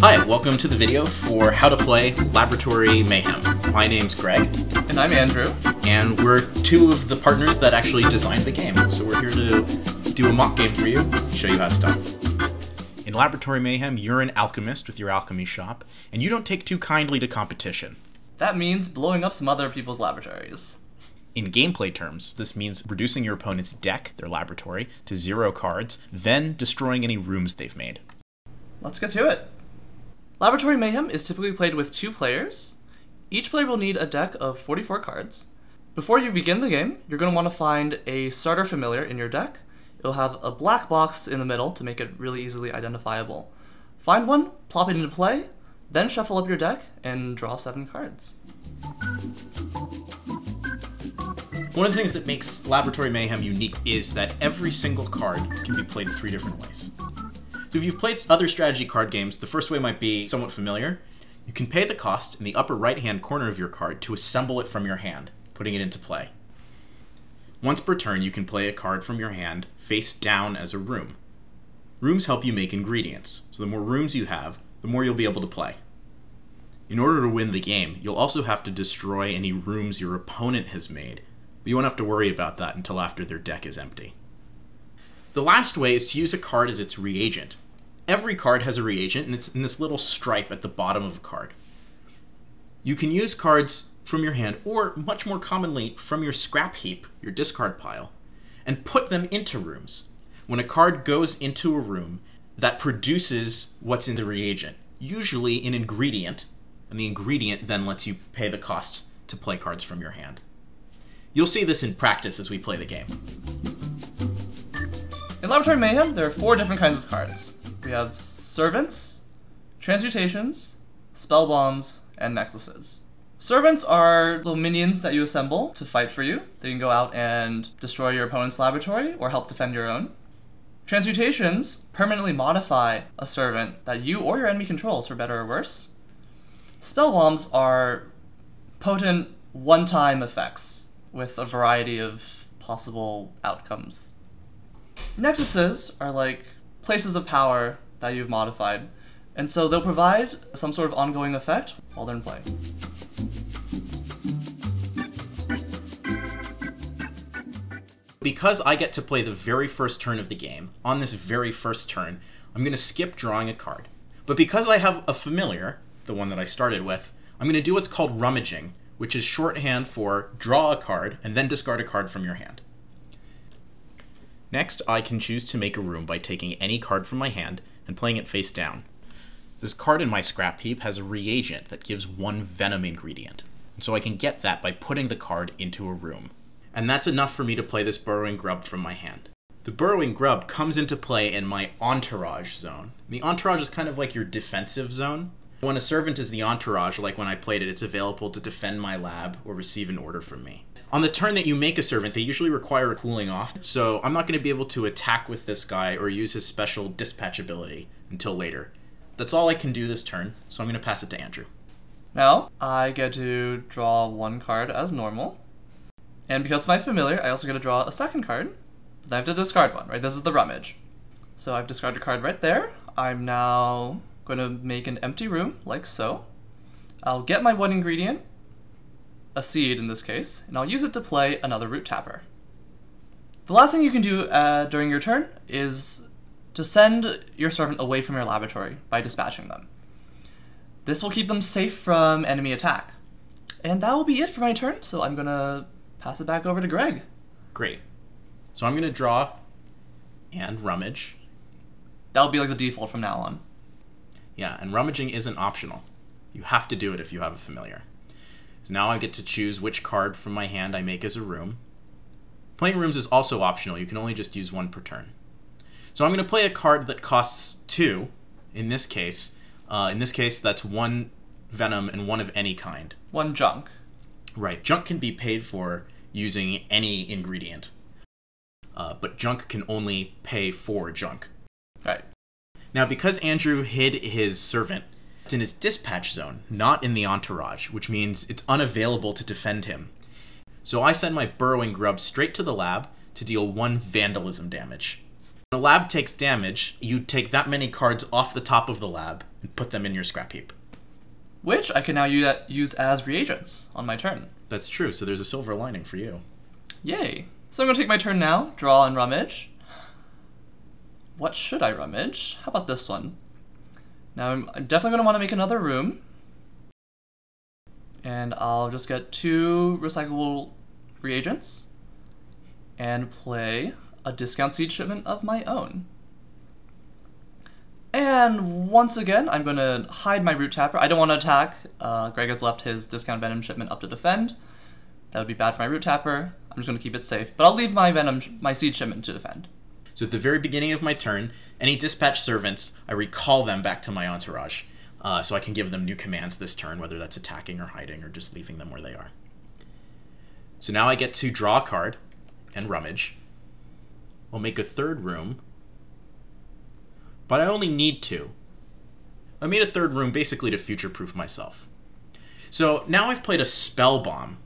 Hi, welcome to the video for how to play Laboratory Mayhem. My name's Greg. And I'm Andrew. And we're two of the partners that actually designed the game. So we're here to do a mock game for you, show you how it's done. In Laboratory Mayhem, you're an alchemist with your alchemy shop, and you don't take too kindly to competition. That means blowing up some other people's laboratories. In gameplay terms, this means reducing your opponent's deck, their laboratory, to 0 cards, then destroying any rooms they've made. Let's get to it. Laboratory Mayhem is typically played with 2 players. Each player will need a deck of 44 cards. Before you begin the game, you're going to want to find a starter familiar in your deck. It'll have a black box in the middle to make it really easily identifiable. Find one, plop it into play, then shuffle up your deck and draw 7 cards. One of the things that makes Laboratory Mayhem unique is that every single card can be played 3 different ways. So if you've played other strategy card games, the first way might be somewhat familiar. You can pay the cost in the upper right-hand corner of your card to assemble it from your hand, putting it into play. Once per turn, you can play a card from your hand face down as a room. Rooms help you make ingredients, so the more rooms you have, the more you'll be able to play. In order to win the game, you'll also have to destroy any rooms your opponent has made, but you won't have to worry about that until after their deck is empty. The last way is to use a card as its reagent. Every card has a reagent, and it's in this little stripe at the bottom of a card. You can use cards from your hand, or much more commonly from your scrap heap, your discard pile, and put them into rooms. When a card goes into a room, that produces what's in the reagent, usually an ingredient, and the ingredient then lets you pay the cost to play cards from your hand. You'll see this in practice as we play the game. In Laboratory Mayhem, there are 4 different kinds of cards. We have servants, transmutations, spell bombs, and nexuses. Servants are little minions that you assemble to fight for you. They can go out and destroy your opponent's laboratory or help defend your own. Transmutations permanently modify a servant that you or your enemy controls, for better or worse. Spell bombs are potent one-time effects with a variety of possible outcomes. Nexuses are like places of power that you've modified, and so they'll provide some sort of ongoing effect while they're in play. Because I get to play the very first turn of the game, on this very first turn, I'm going to skip drawing a card. But because I have a familiar, the one that I started with, I'm going to do what's called rummaging, which is shorthand for draw a card and then discard a card from your hand. Next, I can choose to make a room by taking any card from my hand and playing it face down. This card in my scrap heap has a reagent that gives 1 venom ingredient, and so I can get that by putting the card into a room. And that's enough for me to play this burrowing grub from my hand. The burrowing grub comes into play in my entourage zone. The entourage is kind of like your defensive zone. When a servant is the entourage, like when I played it, it's available to defend my lab or receive an order from me. On the turn that you make a servant, they usually require a cooling off, so I'm not going to be able to attack with this guy or use his special dispatch ability until later. That's all I can do this turn, so I'm going to pass it to Andrew. Now, I get to draw 1 card as normal, and because of my familiar, I also get to draw a second card, but then I have to discard one, right? This is the rummage. So I've discarded a card right there. I'm now going to make an empty room, like so. I'll get my 1 ingredient, a seed in this case, and I'll use it to play another root tapper. The last thing you can do during your turn is to send your servant away from your laboratory by dispatching them. This will keep them safe from enemy attack. And that will be it for my turn, so I'm going to pass it back over to Greg. Great. So I'm going to draw and rummage. That'll be like the default from now on. Yeah, and rummaging isn't optional. You have to do it if you have a familiar. So now I get to choose which card from my hand I make as a room. Playing rooms is also optional. You can only just use 1 per turn. So I'm going to play a card that costs 2. In this case, that's 1 venom and 1 of any kind. 1 junk. Right. Junk can be paid for using any ingredient. But junk can only pay for junk. Right. Now, because Andrew hid his servant, it's in his dispatch zone, not in the entourage, which means it's unavailable to defend him. So I send my burrowing grub straight to the lab to deal 1 vandalism damage. When a lab takes damage, you take that many cards off the top of the lab and put them in your scrap heap. Which I can now use as reagents on my turn. That's true, so there's a silver lining for you. Yay. So I'm going to take my turn now, draw and rummage. What should I rummage? How about this one? Now I'm definitely going to want to make another room. And I'll just get 2 recyclable reagents and play a discount seed shipment of my own. And once again, I'm going to hide my root tapper. I don't want to attack. Greg has left his discount venom shipment up to defend. That would be bad for my root tapper. I'm just going to keep it safe. But I'll leave my seed shipment to defend. So at the very beginning of my turn, any dispatched servants, I recall them back to my entourage. So I can give them new commands this turn, whether that's attacking or hiding or just leaving them where they are. So now I get to draw a card and rummage. I'll make a third room, but I only need 2. I made a third room basically to future-proof myself. So now I've played a spell bomb.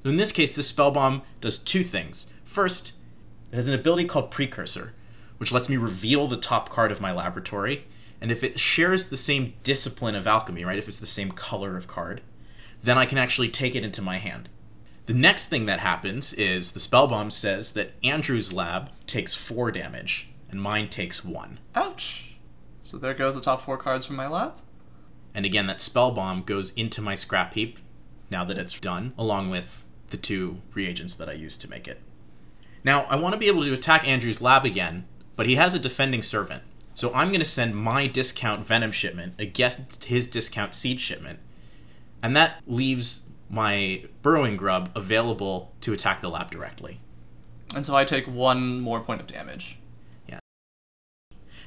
In this case, this spell bomb does 2 things. First, it has an ability called Precursor, which lets me reveal the top card of my laboratory. And if it shares the same discipline of alchemy, right, if it's the same color of card, then I can actually take it into my hand. The next thing that happens is the spell bomb says that Andrew's lab takes 4 damage, and mine takes 1. Ouch. So there goes the top 4 cards from my lab. And again, that spell bomb goes into my scrap heap, now that it's done, along with the 2 reagents that I used to make it. Now, I want to be able to attack Andrew's lab again, but he has a defending servant. So I'm going to send my discount venom shipment against his discount seed shipment, and that leaves my burrowing grub available to attack the lab directly. And so I take 1 more point of damage. Yeah.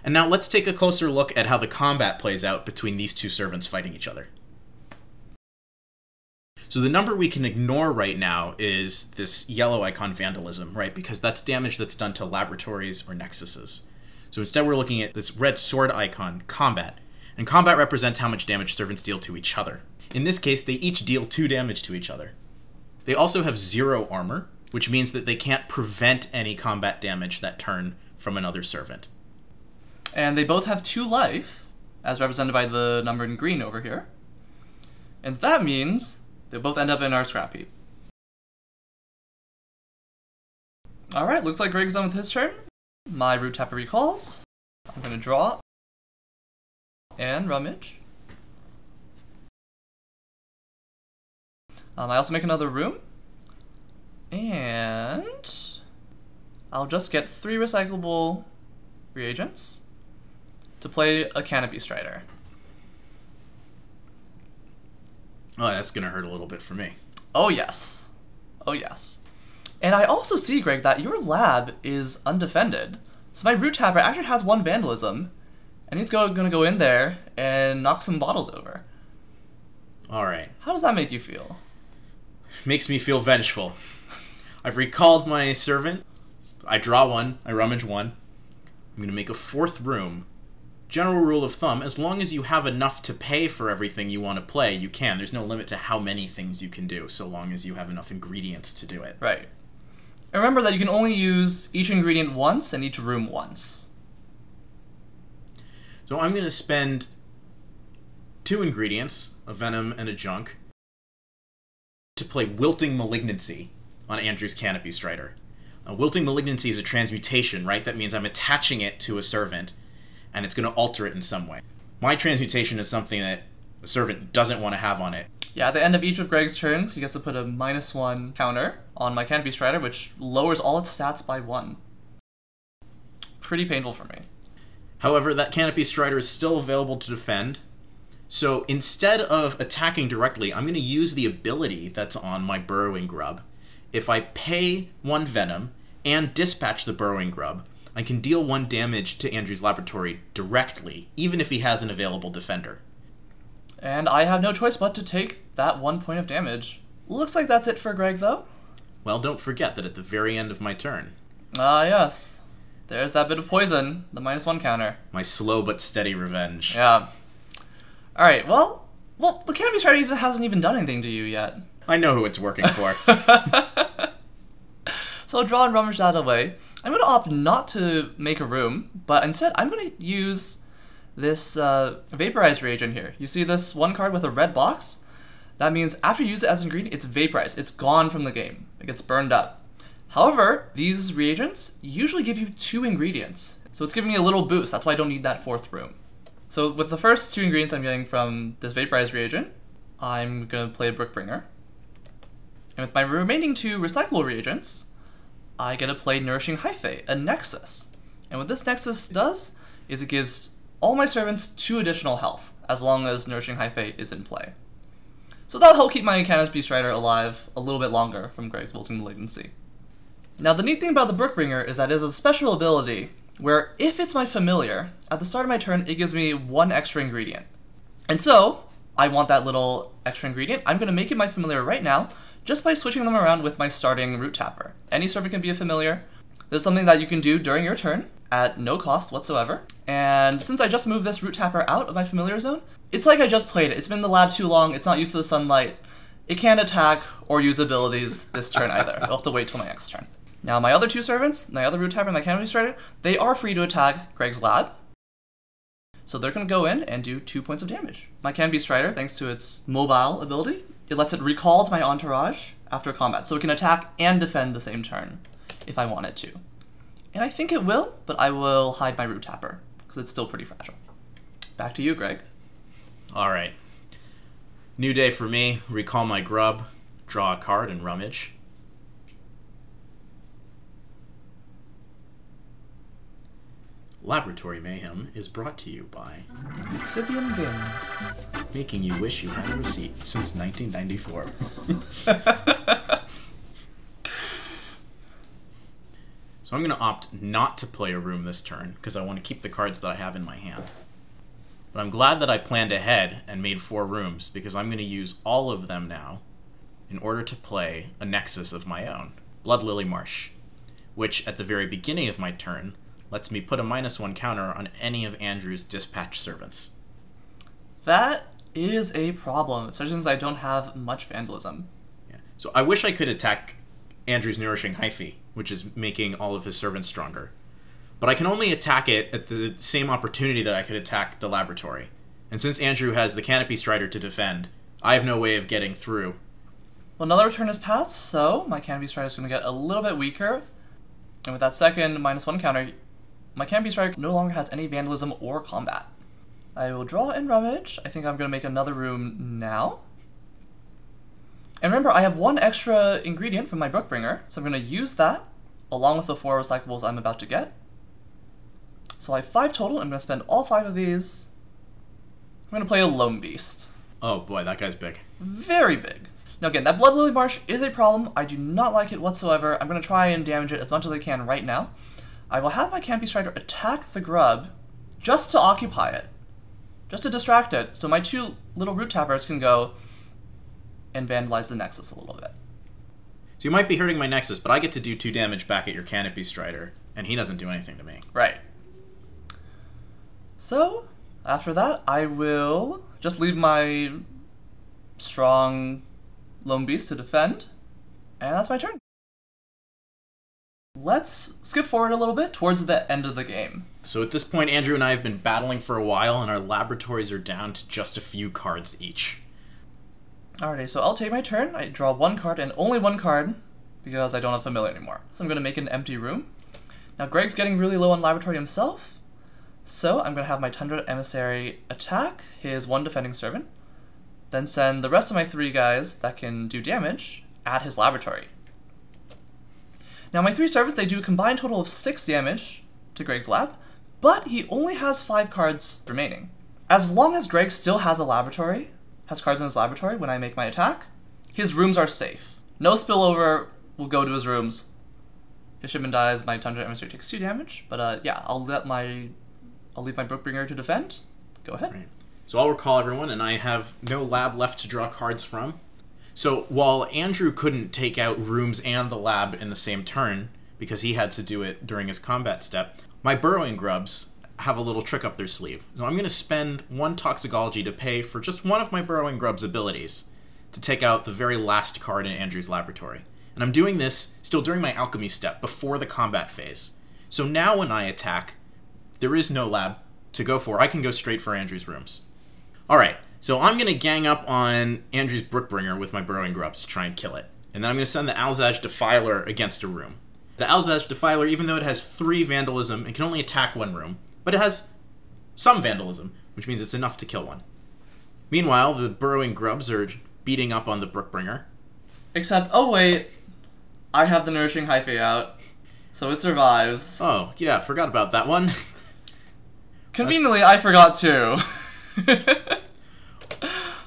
And now let's take a closer look at how the combat plays out between these 2 servants fighting each other. So the number we can ignore right now is this yellow icon vandalism, right? Because that's damage that's done to laboratories or nexuses. So instead we're looking at this red sword icon, combat. And combat represents how much damage servants deal to each other. In this case, they each deal 2 damage to each other. They also have 0 armor, which means that they can't prevent any combat damage that turn from another servant. And they both have 2 life, as represented by the number in green over here. And that means they both end up in our scrap heap. Alright, looks like Greg's done with his turn. My root tapper recalls. I'm going to draw and rummage. I also make another room. And I'll just get 3 recyclable reagents to play a canopy strider. Oh, that's going to hurt a little bit for me. Oh yes. Oh yes. And I also see, Greg, that your lab is undefended. So my root tapper actually has 1 vandalism, and he's going to go in there and knock some bottles over. Alright. How does that make you feel? Makes me feel vengeful. I've recalled my servant. I draw 1, I rummage 1. I'm going to make a 4th room. General rule of thumb, as long as you have enough to pay for everything you want to play, you can. There's no limit to how many things you can do, so long as you have enough ingredients to do it. Right. And remember that you can only use each ingredient once and each room once. So I'm going to spend 2 ingredients, a venom and a junk, to play Wilting Malignancy on Andrew's Canopy Strider. Wilting Malignancy is a transmutation, right? That means I'm attaching it to a servant, and it's going to alter it in some way. My transmutation is something that a servant doesn't want to have on it. Yeah, at the end of each of Greg's turns, he gets to put a -1 counter on my Canopy Strider, which lowers all its stats by 1. Pretty painful for me. However, that Canopy Strider is still available to defend. So instead of attacking directly, I'm going to use the ability that's on my Burrowing Grub. If I pay 1 Venom and dispatch the Burrowing Grub, I can deal 1 damage to Andrew's Laboratory directly, even if he has an available defender. And I have no choice but to take that 1 point of damage. Looks like that's it for Greg, though. Well, don't forget that at the very end of my turn. Ah, yes. There's that bit of poison, the -1 counter. My slow but steady revenge. Yeah. Alright, well, the Canopy Strider hasn't even done anything to you yet. I know who it's working for. So I'll draw and rummage that away. I'm going to opt not to make a room, but instead I'm going to use this vaporized reagent here. You see this one card with a red box? That means after you use it as an ingredient, it's vaporized. It's gone from the game. It gets burned up. However, these reagents usually give you 2 ingredients. So it's giving me a little boost. That's why I don't need that 4th room. So with the first 2 ingredients I'm getting from this vaporized reagent, I'm going to play a Brookbringer. And with my remaining 2 recyclable reagents, I get to play Nourishing Hyphae, a Nexus. And what this Nexus does is it gives all my servants 2 additional health, as long as Nourishing Hyphae is in play. So that'll help keep my Canopy Strider alive a little bit longer from Greg's Wilting Malignancy. Now the neat thing about the Brookbringer is that it is a special ability where if it's my familiar, at the start of my turn it gives me 1 extra ingredient. And so, I want that little extra ingredient. I'm going to make it my familiar right now, just by switching them around with my starting Root Tapper. Any servant can be a familiar. This is something that you can do during your turn, at no cost whatsoever. And since I just moved this Root Tapper out of my familiar zone, it's like I just played it. It's been in the lab too long, it's not used to the sunlight. It can't attack or use abilities this turn either. I'll have to wait till my next turn. Now my other 2 servants, my other Root Tapper and my Canopy Strider, they are free to attack Greg's lab. So they're going to go in and do 2 points of damage. My Canopy Strider, thanks to its mobile ability, it lets it recall to my entourage after combat, so it can attack and defend the same turn, if I want it to. And I think it will, but I will hide my Root Tapper, because it's still pretty fragile. Back to you, Greg. Alright. New day for me. Recall my grub, draw a card, and rummage. Laboratory Mayhem is brought to you by Lixivian Games. Making you wish you had a receipt since 1994. So I'm going to opt not to play a room this turn, because I want to keep the cards that I have in my hand. But I'm glad that I planned ahead and made 4 rooms, because I'm going to use all of them now in order to play a Nexus of my own, Blood Lily Marsh, which at the very beginning of my turn lets me put a -1 counter on any of Andrew's dispatch servants. That is a problem, especially since I don't have much vandalism. Yeah. So I wish I could attack Andrew's Nourishing Hyphae, which is making all of his servants stronger. But I can only attack it at the same opportunity that I could attack the laboratory. And since Andrew has the Canopy Strider to defend, I have no way of getting through. Well, another turn has passed, so my Canopy Strider is going to get a little bit weaker. And with that second -1 counter, my Canopy Strider no longer has any vandalism or combat. I will draw and rummage. I think I'm going to make another room now. And remember, I have 1 extra ingredient from my Brookbringer, so I'm going to use that, along with the 4 recyclables I'm about to get. So I have 5 total. I'm going to spend all 5 of these. I'm going to play a Lone Beast. Oh boy, that guy's big. Very big. Now again, that Blood Lily Marsh is a problem. I do not like it whatsoever. I'm going to try and damage it as much as I can right now. I will have my Canopy Strider attack the grub just to occupy it. Just to distract it, so my 2 little Root Tappers can go and vandalize the Nexus a little bit. So you might be hurting my Nexus, but I get to do 2 damage back at your Canopy Strider, and he doesn't do anything to me. Right. So, after that, I will just leave my strong Lone Beast to defend, and that's my turn. Let's skip forward a little bit towards the end of the game. So at this point, Andrew and I have been battling for a while, and our laboratories are down to just a few cards each. Alrighty, so I'll take my turn. I draw 1 card, and only 1 card, because I don't have Familiar anymore. So I'm going to make an empty room. Now Greg's getting really low on Laboratory himself, so I'm going to have my Tundra Emissary attack his 1 defending servant, then send the rest of my 3 guys that can do damage at his Laboratory. Now my 3 servants, they do a combined total of 6 damage to Greg's lab, but he only has 5 cards remaining. As long as Greg still has a laboratory, has cards in his laboratory when I make my attack, his rooms are safe. No spillover will go to his rooms. If Shipman dies, my Tundra Emissary takes 2 damage, but yeah, I'll leave my Brookbringer to defend. Go ahead. Right. So I'll recall everyone, and I have no lab left to draw cards from. So while Andrew couldn't take out rooms and the lab in the same turn, because he had to do it during his combat step, my burrowing grubs have a little trick up their sleeve. So I'm going to spend 1 toxicology to pay for just 1 of my burrowing grubs' abilities to take out the very last card in Andrew's laboratory. And I'm doing this still during my alchemy step, before the combat phase. So now when I attack, there is no lab, to go for, I can go straight for Andrew's rooms. Alright, so I'm going to gang up on Andrew's Brookbringer with my Burrowing Grubs to try and kill it. And then I'm going to send the Alzaj Defiler against a room. The Alzaj Defiler, even though it has 3 Vandalism, it can only attack 1 room. But it has some Vandalism, which means it's enough to kill one. Meanwhile, the Burrowing Grubs are beating up on the Brookbringer. Except, oh wait, I have the Nourishing Hyphae out, so it survives. Oh, yeah, forgot about that one. Conveniently, I forgot too.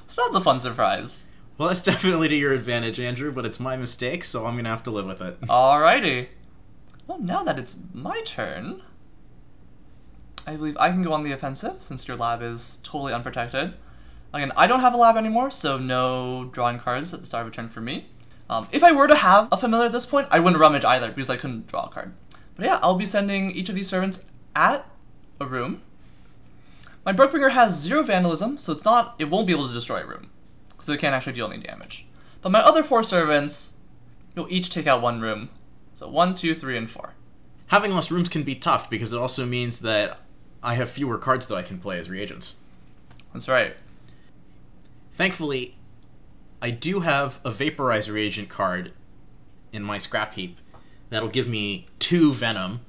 So that's a fun surprise. Well, that's definitely to your advantage, Andrew, but it's my mistake, so I'm going to have to live with it. Alrighty. Well, now that it's my turn, I believe I can go on the offensive, since your lab is totally unprotected. Again, I don't have a lab anymore, so no drawing cards at the start of a turn for me. If I were to have a familiar at this point, I wouldn't rummage either, because I couldn't draw a card. But yeah, I'll be sending each of these servants at a room. My Brookbringer has 0 Vandalism, so it won't be able to destroy a room, because it can't actually deal any damage. But my other 4 servants will each take out 1 room. So 1, 2, 3, and 4. Having less rooms can be tough, because it also means that I have fewer cards that I can play as reagents. That's right. Thankfully, I do have a Vaporize reagent card in my scrap heap that'll give me 2 Venom,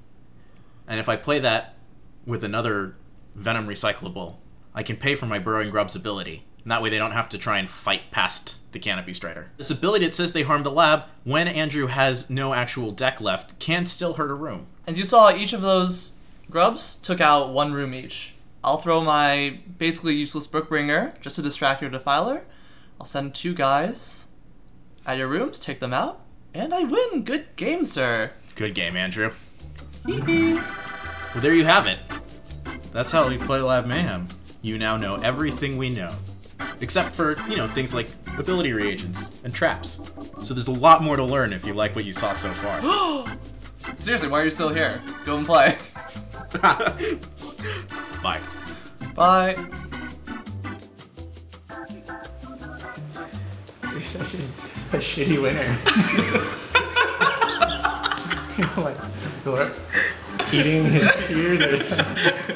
and if I play that with another Venom recyclable, I can pay for my Burrowing Grub's ability, and that way they don't have to try and fight past the Canopy Strider. This ability that says they harm the lab, when Andrew has no actual deck left, can still hurt a room. As you saw, each of those grubs took out 1 room each. I'll throw my basically useless Brookbringer just to distract your Defiler. I'll send 2 guys at your rooms, take them out, and I win! Good game, sir! Good game, Andrew. Well, there you have it. That's how we play Lab Mayhem. You now know everything we know. Except for, things like ability reagents and traps. So there's a lot more to learn if you like what you saw so far. Seriously, why are you still here? Go and play. Bye. Bye. You're such a shitty winner. You're like, you're eating his tears or something.